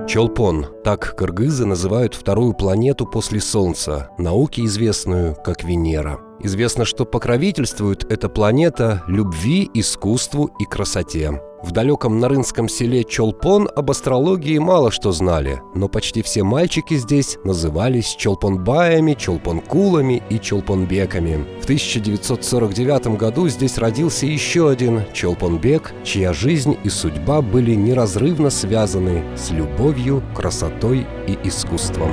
Чолпон – так кыргызы называют вторую планету после Солнца, науке известную как Венера. Известно, что покровительствует эта планета любви, искусству и красоте. В далеком нарынском селе Чолпон об астрологии мало что знали, но почти все мальчики здесь назывались чолпонбаями, чолпонкулами и чолпонбеками. В 1949 году здесь родился еще один чолпонбек, чья жизнь и судьба были неразрывно связаны с любовью, красотой и искусством.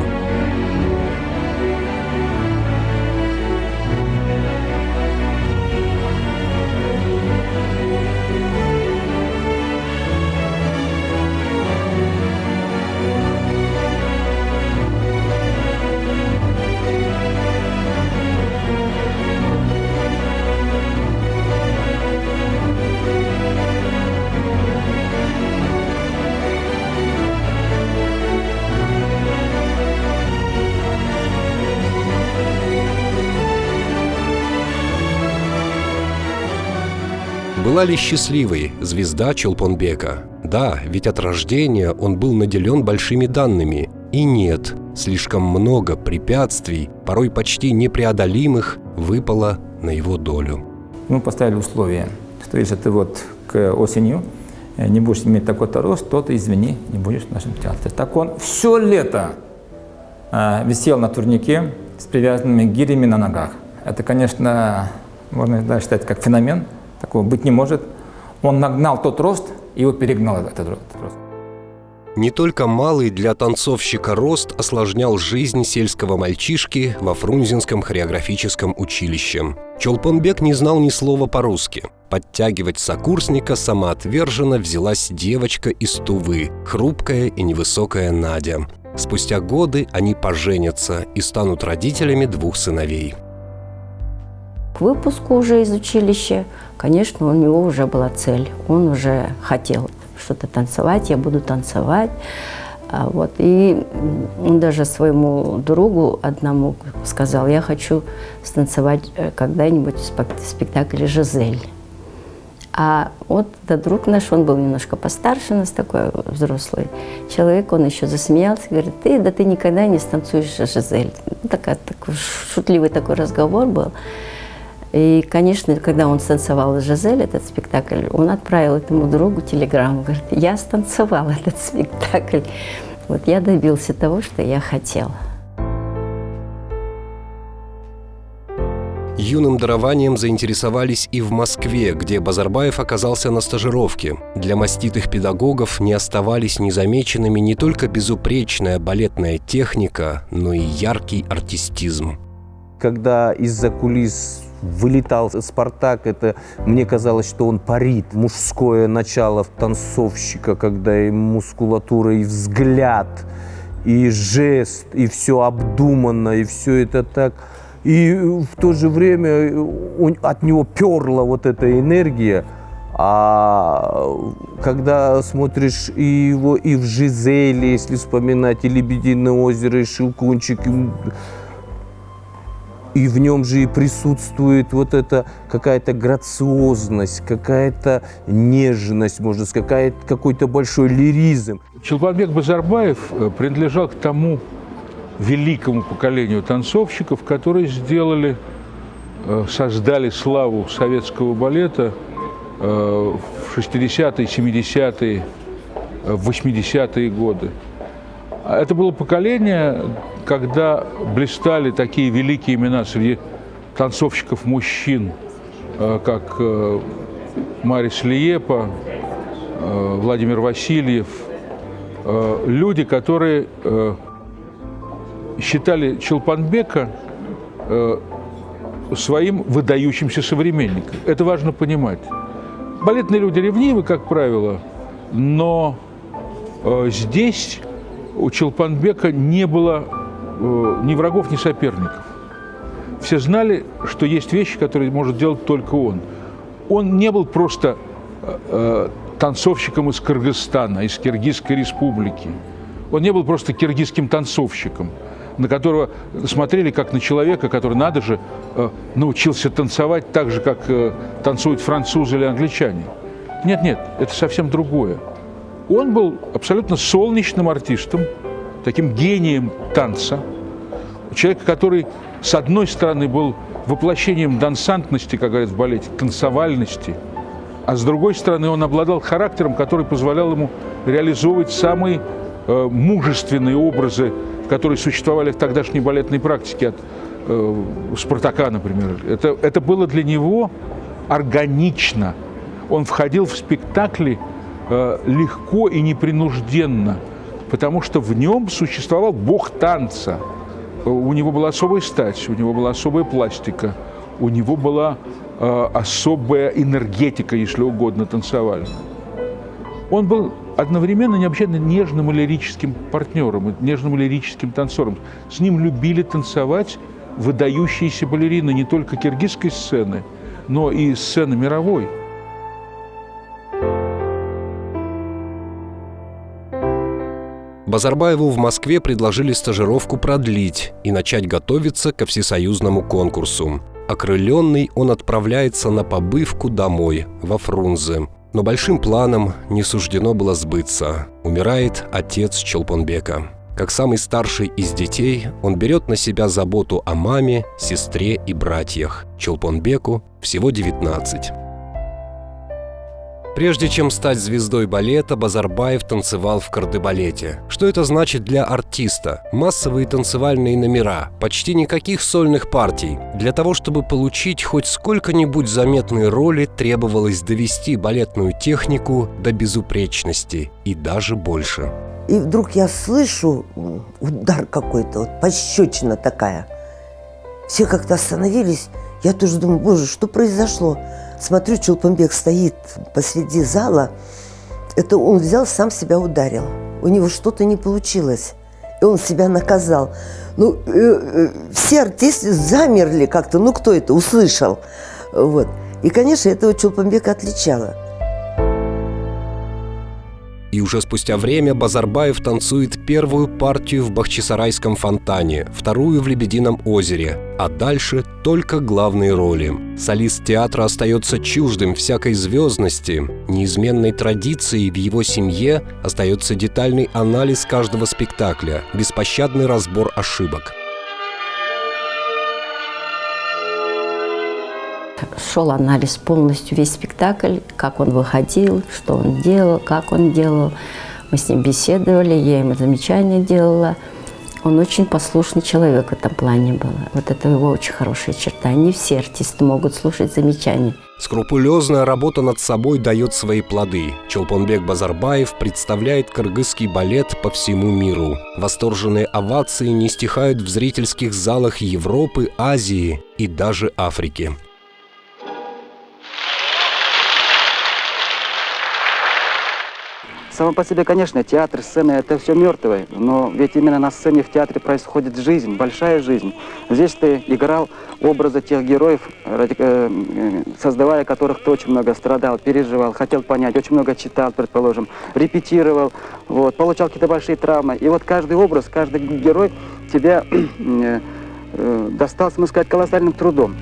Была ли счастливой звезда Чолпонбека? Да, ведь от рождения он был наделен большими данными. И нет, слишком много препятствий, порой почти непреодолимых, выпало на его долю. Мы поставили условие, что если ты к осенью не будешь иметь такой-то рост, то ты, извини, не будешь в нашем театре. Так он все лето висел на турнике с привязанными гирями на ногах. Это, конечно, можно считать как феномен. Такого быть не может. Он нагнал тот рост, и его перегнал этот рост. Не только малый для танцовщика рост осложнял жизнь сельского мальчишки во Фрунзенском хореографическом училище. Чолпонбек не знал ни слова по-русски. Подтягивать сокурсника самоотверженно взялась девочка из Тувы, хрупкая и невысокая Надя. Спустя годы они поженятся и станут родителями двух сыновей. К выпуску уже из училища, конечно, у него уже была цель. Он уже хотел что-то танцевать, я буду танцевать. И он даже своему другу одному сказал: я хочу станцевать когда-нибудь в спектакле «Жизель». А этот друг наш, он был немножко постарше нас, такой взрослый человек, он еще засмеялся, говорит: ты никогда не станцуешь «Жизель». Такой шутливый такой разговор был. И, конечно, когда он станцевал «Жизель», этот спектакль, он отправил этому другу телеграмму, говорит: я станцевал этот спектакль. Я добился того, что я хотел. Юным дарованием заинтересовались и в Москве, где Базарбаев оказался на стажировке. Для маститых педагогов не оставались незамеченными не только безупречная балетная техника, но и яркий артистизм. Когда из-за кулис вылетал Спартак, мне казалось, что он парит. Мужское начало танцовщика, когда и мускулатура, и взгляд, и жест, и все обдуманно, и все это так. И в то же время от него перла эта энергия. А когда смотришь и его и в «Жизели», если вспоминать, и «Лебединое озеро», и «Щелкунчик», и в нем же и присутствует эта какая-то грациозность, какая-то нежность, можно сказать, какой-то большой лиризм. Чолпонбек Базарбаев принадлежал к тому великому поколению танцовщиков, которые создали славу советского балета в 60-е, 70-е, 80-е годы. Это было поколение, когда блистали такие великие имена среди танцовщиков-мужчин, как Марис Лиепа, Владимир Васильев. Люди, которые считали Чолпонбека своим выдающимся современником. Это важно понимать. Балетные люди ревнивы, как правило, но здесь у Чолпонбека не было ни врагов, ни соперников. Все знали, что есть вещи, которые может делать только он. Он не был просто танцовщиком из Кыргызстана, из Киргизской республики. Он не был просто киргизским танцовщиком, на которого смотрели как на человека, который, надо же, научился танцевать так же, как танцуют французы или англичане. Нет, это совсем другое. Он был абсолютно солнечным артистом, таким гением танца. Человек, который, с одной стороны, был воплощением дансантности, как говорят в балете, танцевальности, а с другой стороны, он обладал характером, который позволял ему реализовывать самые мужественные образы, которые существовали в тогдашней балетной практике, от Спартака, например. Это было для него органично. Он входил в спектакли легко и непринужденно, потому что в нем существовал бог танца. У него была особая стать, у него была особая пластика, у него была особая энергетика, если угодно, танцевальная. Он был одновременно необычайно нежным и лирическим партнером, нежным и лирическим танцором. С ним любили танцевать выдающиеся балерины не только киргизской сцены, но и сцены мировой. Базарбаеву в Москве предложили стажировку продлить и начать готовиться ко всесоюзному конкурсу. Окрыленный, он отправляется на побывку домой, во Фрунзе. Но большим планам не суждено было сбыться. Умирает отец Чолпонбека. Как самый старший из детей, он берет на себя заботу о маме, сестре и братьях. Чолпонбеку всего 19. Прежде чем стать звездой балета, Базарбаев танцевал в кардебалете. Что это значит для артиста? Массовые танцевальные номера, почти никаких сольных партий. Для того, чтобы получить хоть сколько-нибудь заметные роли, требовалось довести балетную технику до безупречности и даже больше. И вдруг я слышу удар какой-то, вот пощечина такая. Все как-то остановились. Я тоже думаю, боже, что произошло? Смотрю, Чолпонбек стоит посреди зала. Это он взял, сам себя ударил. У него что-то не получилось. И он себя наказал. Ну, все артисты замерли как-то. Ну, кто это услышал? Вот. И, конечно, этого Чолпонбека отличало. И уже спустя время Базарбаев танцует первую партию в Бахчисарайском фонтане, вторую в Лебедином озере, а дальше только главные роли. Солист театра остается чуждым всякой звездности. Неизменной традицией в его семье остается детальный анализ каждого спектакля, беспощадный разбор ошибок. Шел анализ полностью, весь спектакль, как он выходил, что он делал, как он делал. Мы с ним беседовали, я ему замечания делала. Он очень послушный человек в этом плане был. Вот это его очень хорошая черта. Не все артисты могут слушать замечания. Скрупулезная работа над собой дает свои плоды. Чолпонбек Базарбаев представляет кыргызский балет по всему миру. Восторженные овации не стихают в зрительских залах Европы, Азии и даже Африки. Само по себе, конечно, театр, сцена – это все мертвое, но ведь именно на сцене в театре происходит жизнь, большая жизнь. Здесь ты играл образы тех героев, создавая которых ты очень много страдал, переживал, хотел понять, очень много читал, предположим, репетировал, вот, получал какие-то большие травмы. И вот каждый образ, каждый герой тебя достался, можно сказать, колоссальным трудом.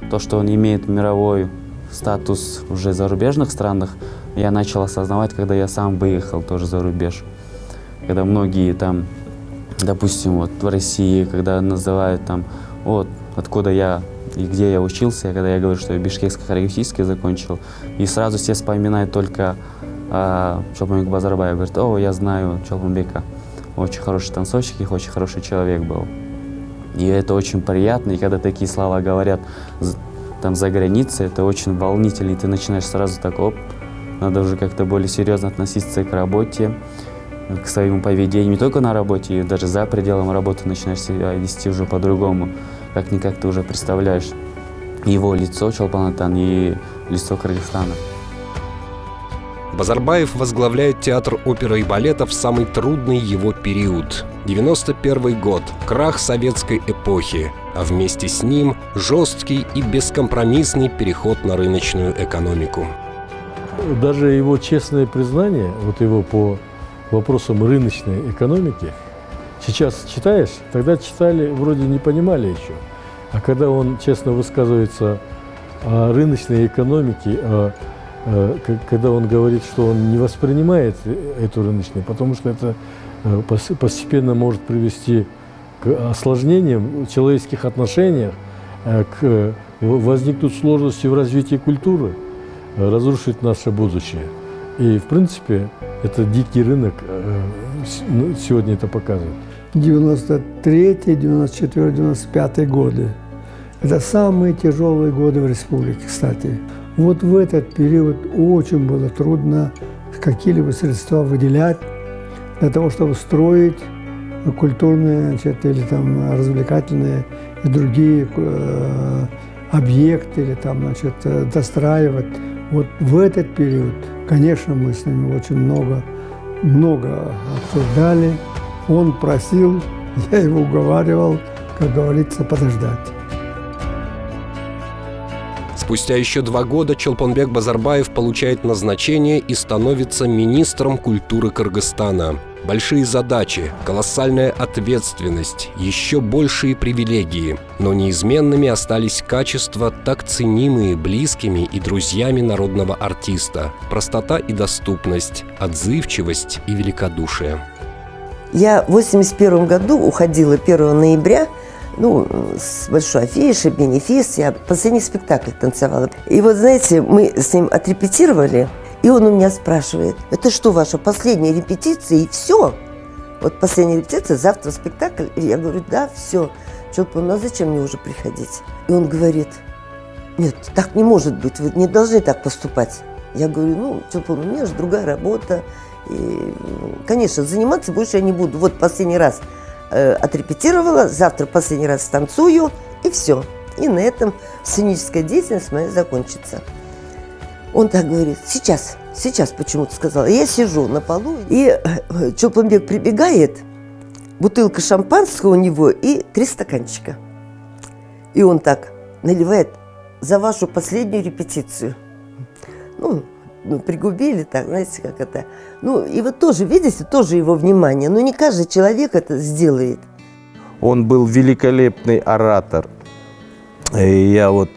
То, что он имеет мировой статус уже в зарубежных странах, я начал осознавать, когда я сам выехал тоже за рубеж. Когда многие там, допустим, вот в России, когда называют там, вот, откуда я и где я учился, когда я говорю, что я Бишкекско-хореографический закончил, и сразу все вспоминают только Чолпонбек Базарбаев. Говорят, о, я знаю Чолпонбека, очень хороший танцовщик и очень хороший человек был. И это очень приятно, и когда такие слова говорят там за границей, это очень волнительно, и ты начинаешь сразу так, оп, надо уже как-то более серьезно относиться к работе, к своему поведению, не только на работе, и даже за пределом работы начинаешь себя вести уже по-другому, как-никак ты уже представляешь его лицо, Чолпан-Атан, и лицо Кыргызстана. Базарбаев возглавляет театр оперы и балета в самый трудный его период. 91 год, крах советской эпохи, а вместе с ним жесткий и бескомпромиссный переход на рыночную экономику. Даже его честное признание, вот его по вопросам рыночной экономики, сейчас читаешь, тогда читали, вроде не понимали еще. А когда он честно высказывается о рыночной экономике, о когда он говорит, что он не воспринимает эту рыночную, потому что это постепенно может привести к осложнениям в человеческих отношениях, возникнут сложности в развитии культуры, разрушить наше будущее. И, в принципе, это дикий рынок сегодня это показывает. 93-й, 94-й, 95-й годы. Это самые тяжелые годы в республике, кстати. Вот в этот период очень было трудно какие-либо средства выделять для того, чтобы строить культурные, значит, или там развлекательные и другие объекты, или там, значит, достраивать. Вот в этот период, конечно, мы с ними очень много обсуждали. Он просил, я его уговаривал, как говорится, подождать. Спустя еще 2 года Чолпонбек Базарбаев получает назначение и становится министром культуры Кыргызстана. Большие задачи, колоссальная ответственность, еще большие привилегии. Но неизменными остались качества, так ценимые близкими и друзьями народного артиста. Простота и доступность, отзывчивость и великодушие. Я в 1981 году уходила 1 ноября, с большой афишей, бенефис, я последний спектакль танцевала. И вот, знаете, мы с ним отрепетировали, и он у меня спрашивает: это что, ваша последняя репетиция, и все? Вот последняя репетиция, завтра спектакль. И я говорю: да, все. Чолпан, а зачем мне уже приходить? И он говорит: нет, так не может быть, вы не должны так поступать. Я говорю: Чолпан, у меня же другая работа. И, конечно, заниматься больше я не буду. Вот последний раз отрепетировала, завтра последний раз станцую, и все. И на этом сценическая деятельность моя закончится. Он так говорит: сейчас почему-то сказал. Я сижу на полу, и Чолпонбек прибегает, бутылка шампанского у него и 3 стаканчика. И он так наливает: за вашу последнюю репетицию. Пригубили так, знаете, как это. И вот тоже, видите, тоже его внимание. Не каждый человек это сделает. Он был великолепный оратор. И я вот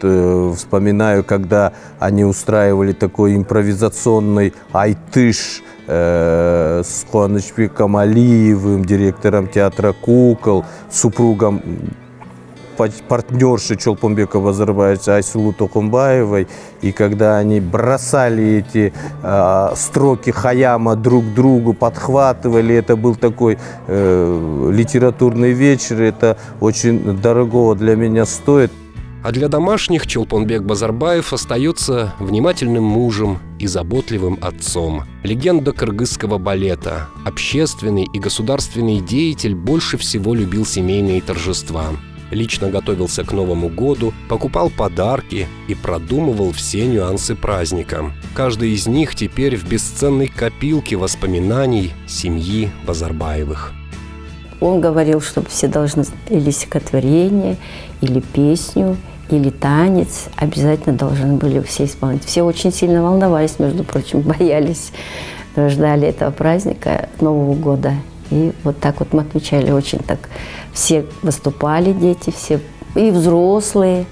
вспоминаю, когда они устраивали такой импровизационный айтыш с Куанычбеком Алиевым, директором театра кукол, супругом партнерши Чолпонбека Базарбаевича Айсулу Токумбаевой, и когда они бросали эти строки Хаяма друг другу, подхватывали, это был такой литературный вечер, это очень дорого для меня стоит. А для домашних Чолпонбек Базарбаев остается внимательным мужем и заботливым отцом. Легенда кыргызского балета. Общественный и государственный деятель больше всего любил семейные торжества. Лично готовился к Новому году, покупал подарки и продумывал все нюансы праздника. Каждый из них теперь в бесценной копилке воспоминаний семьи Базарбаевых. Он говорил, что все должны или стихотворение, или песню, или танец. Обязательно должны были все исполнять. Все очень сильно волновались, между прочим, боялись, ждали этого праздника, Нового года. И вот так вот мы отмечали очень так. Все выступали, дети, все, и взрослые.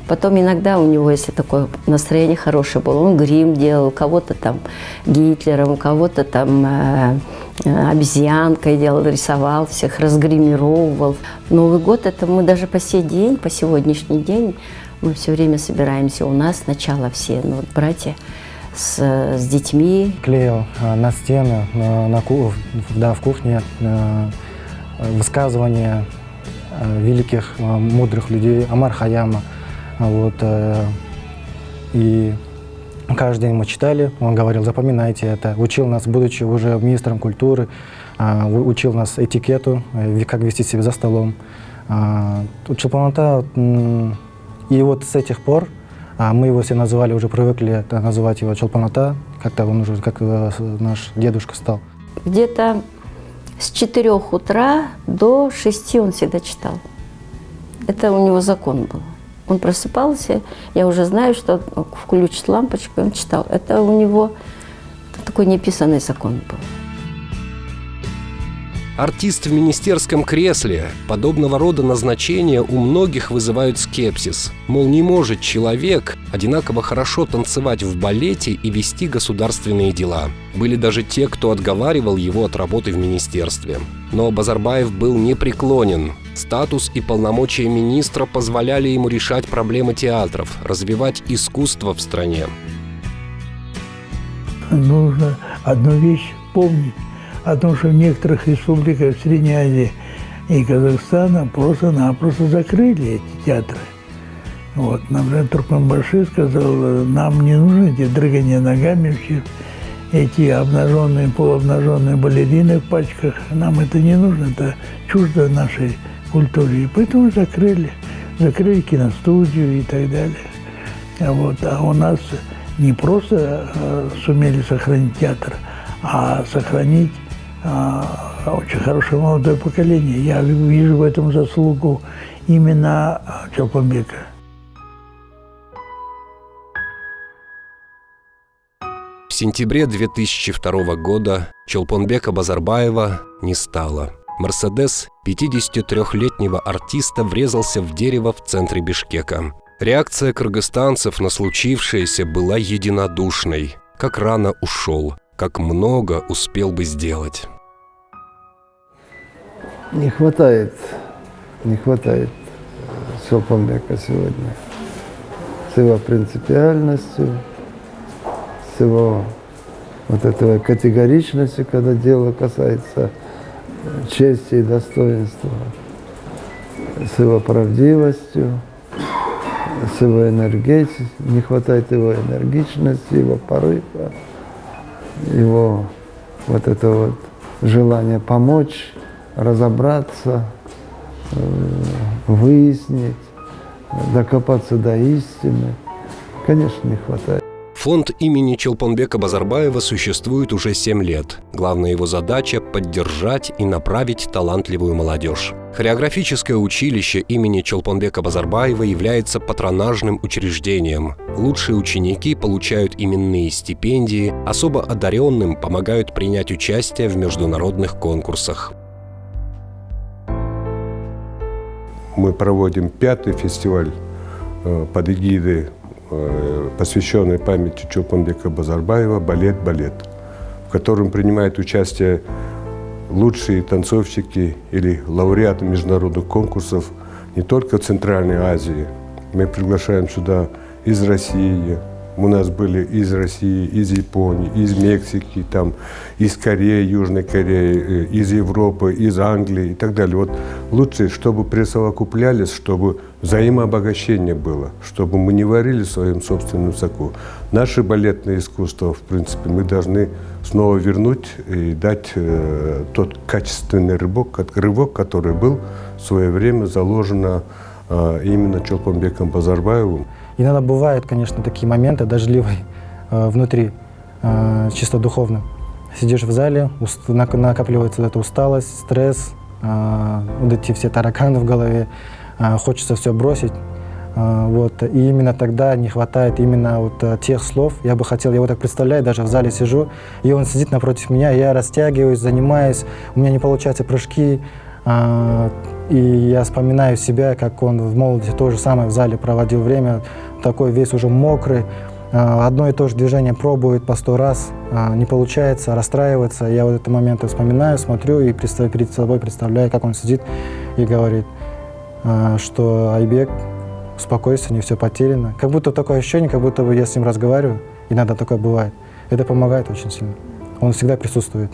Потом иногда у него, если такое настроение хорошее было, он грим делал, кого-то там Гитлером, кого-то там обезьянкой делал, рисовал, всех разгримировал. Новый год, это мы даже по сей день, по сегодняшний день, мы все время собираемся. У нас сначала все, братья с детьми. Клеил на стены, в кухне высказывания великих, мудрых людей, Омар Хаяма. И каждый день мы читали, он говорил: запоминайте это. Учил нас, будучи уже министром культуры, учил нас этикету, как вести себя за столом. Чолпон-ата, и вот с этих пор мы его все называли, уже привыкли называть его Чолпон-ата, как-то он уже как наш дедушка стал. Где-то с 4 утра до 6 он всегда читал. Это у него закон был. Он просыпался, я уже знаю, что включит лампочку, и он читал. Это у него такой неписанный закон был. Артист в министерском кресле. Подобного рода назначения у многих вызывают скепсис. Мол, не может человек одинаково хорошо танцевать в балете и вести государственные дела. Были даже те, кто отговаривал его от работы в министерстве. Но Базарбаев был непреклонен. Статус и полномочия министра позволяли ему решать проблемы театров, развивать искусство в стране. Нужно одну вещь помнить. О том, что в некоторых республиках Средней Азии и Казахстана просто-напросто закрыли эти театры. Вот, например, Туркменбаши сказал, нам не нужны эти дрыгания ногами, эти обнаженные, полуобнаженные балерины в пачках. Нам это не нужно, это чуждо нашей культуре. И поэтому закрыли киностудию и так далее. А у нас не просто сумели сохранить театр, а сохранить очень хорошее молодое поколение. Я вижу в этом заслугу именно Чолпонбека. В сентябре 2002 года Чолпонбека Базарбаева не стало. «Мерседес» 53-летнего артиста врезался в дерево в центре Бишкека. Реакция кыргызстанцев на случившееся была единодушной. Как рано ушел, как много успел бы сделать. Не хватает Чолпонбека сегодня. С его принципиальностью, с его вот этой категоричностью, когда дело касается чести и достоинства, с его правдивостью, с его энергетикой. Не хватает его энергичности, его порыва, его вот это вот желание помочь, разобраться, выяснить, докопаться до истины. Конечно, не хватает. Фонд имени Чолпонбека Базарбаева существует уже 7 лет. Главная его задача – поддержать и направить талантливую молодежь. Хореографическое училище имени Чолпонбека Базарбаева является патронажным учреждением. Лучшие ученики получают именные стипендии, особо одаренным помогают принять участие в международных конкурсах. Мы проводим 5-й фестиваль под эгидой, посвященный памяти Чолпонбека Базарбаева «Балет, в котором принимают участие лучшие танцовщики или лауреаты международных конкурсов не только в Центральной Азии. Мы приглашаем сюда из России. У нас были из России, из Японии, из Мексики, там, из Кореи, Южной Кореи, из Европы, из Англии и так далее. Вот лучше, чтобы присовокуплялись, чтобы взаимообогащение было, чтобы мы не варили в своем собственном соку. Наше балетное искусство, в принципе, мы должны снова вернуть и дать тот качественный рывок, который был в свое время заложен именно Чолпонбеком Базарбаевым. Иногда бывают, конечно, такие моменты дождливые внутри, чисто духовно. Сидишь в зале, накапливается эта усталость, стресс, вот эти все тараканы в голове, хочется все бросить. Вот. И именно тогда не хватает именно вот тех слов. Я бы хотел, я его так представляю, даже в зале сижу, и он сидит напротив меня, я растягиваюсь, занимаюсь, у меня не получаются прыжки. И я вспоминаю себя, как он в молодости то же самое в зале проводил время, такой весь уже мокрый, одно и то же движение пробует по 100 раз, не получается, расстраивается. Я вот этот момент вспоминаю, смотрю и перед собой представляю, как он сидит и говорит, что Айбек, успокойся, не все потеряно. Как будто такое ощущение, как будто бы я с ним разговариваю, иногда такое бывает. Это помогает очень сильно. Он всегда присутствует.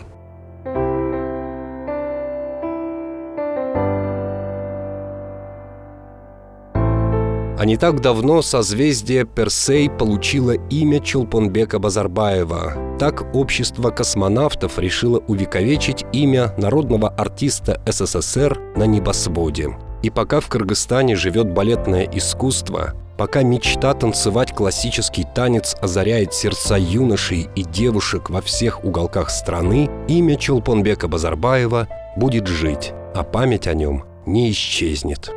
А не так давно созвездие Персей получило имя Чолпонбека Базарбаева. Так общество космонавтов решило увековечить имя народного артиста СССР на небосводе. И пока в Кыргызстане живет балетное искусство, пока мечта танцевать классический танец озаряет сердца юношей и девушек во всех уголках страны, имя Чолпонбека Базарбаева будет жить, а память о нем не исчезнет.